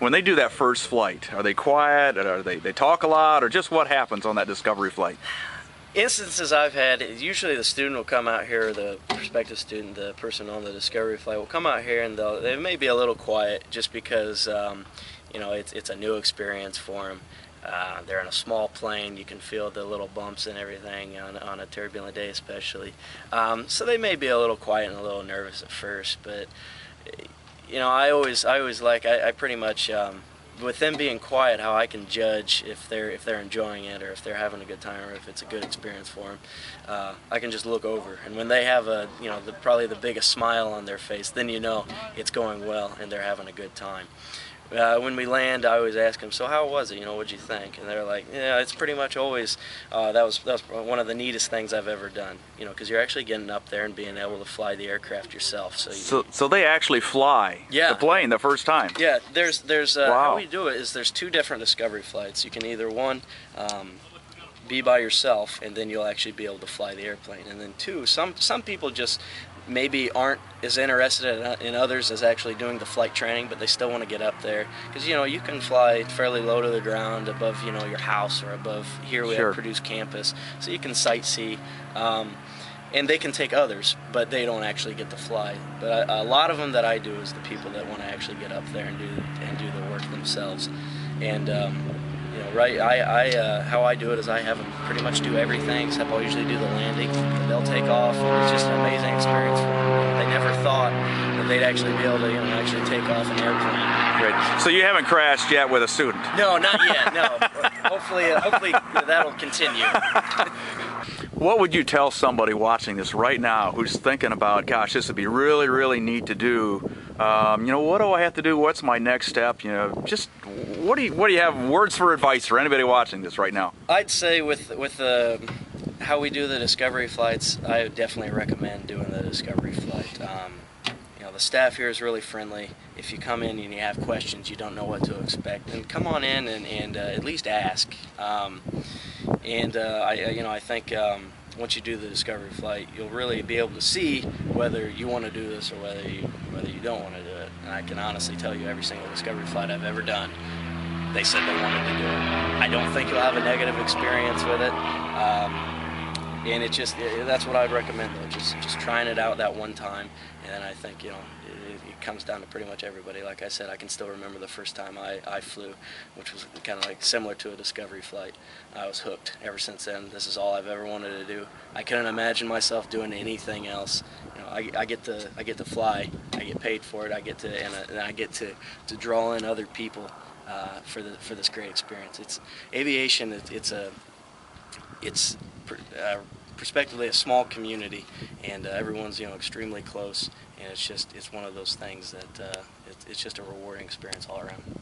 when they do that first flight, are they quiet, or they talk a lot, or just what happens on that discovery flight? Instances I've had, usually the student will come out here, the prospective student, the person on the discovery flight will come out here, and they may be a little quiet just because you know, it's a new experience for them. They're in a small plane. You can feel the little bumps and everything on a turbulent day, especially. So they may be a little quiet and a little nervous at first, but you know, I always like, I pretty much, with them being quiet, how I can judge if they're enjoying it, or if they're having a good time, or if it's a good experience for them. I can just look over, and when they have you know, probably the biggest smile on their face, then you know it's going well and they're having a good time. When we land, I always ask them, so how was it? You know, what'd you think? And they're like, yeah, it's pretty much always, that was one of the neatest things I've ever done. You know, because you're actually getting up there and being able to fly the aircraft yourself. So they actually fly the plane the first time? Yeah, there's wow. How we do it is there's two different discovery flights. You can either, one, be by yourself, and then you'll actually be able to fly the airplane. And then two, some people just maybe aren't as interested in others as actually doing the flight training, but they still want to get up there, because you know, you can fly fairly low to the ground above, you know, your house, or above here we have Purdue's campus, so you can sightsee, and they can take others, but they don't actually get to fly. But a lot of them that I do is the people that want to actually get up there and do the work themselves. And you know, right, how I do it is I have them pretty much do everything, except I'll usually do the landing. They'll take off, and it's just an amazing experience for them. They never thought that they'd actually be able to, you know, actually take off an airplane. Great. So you haven't crashed yet with a student? No, not yet. No. Hopefully that'll continue. What would you tell somebody watching this right now who's thinking about, gosh, this would be really, really neat to do? You know, what do I have to do? What's my next step? You know, just what do you have words for advice for anybody watching this right now? I'd say with how we do the discovery flights, I would definitely recommend doing the discovery flight. You know, the staff here is really friendly. If you come in and you have questions, you don't know what to expect, then come on in and at least ask. You know, I think once you do the discovery flight, you'll really be able to see whether you want to do this or whether you don't want to do it. And I can honestly tell you, every single discovery flight I've ever done, they said they wanted to do it. I don't think you'll have a negative experience with it. And that's what I'd recommend, though, just trying it out that one time. And then I think, you know, it comes down to pretty much everybody. Like I said, I can still remember the first time I flew, which was kind of like similar to a discovery flight. I was hooked. Ever since then, this is all I've ever wanted to do. I couldn't imagine myself doing anything else. You know, I get to fly. I get paid for it. I get to draw in other people for this great experience. It's aviation. It's prospectively a small community, and everyone's, you know, extremely close, and it's one of those things that it's just a rewarding experience all around.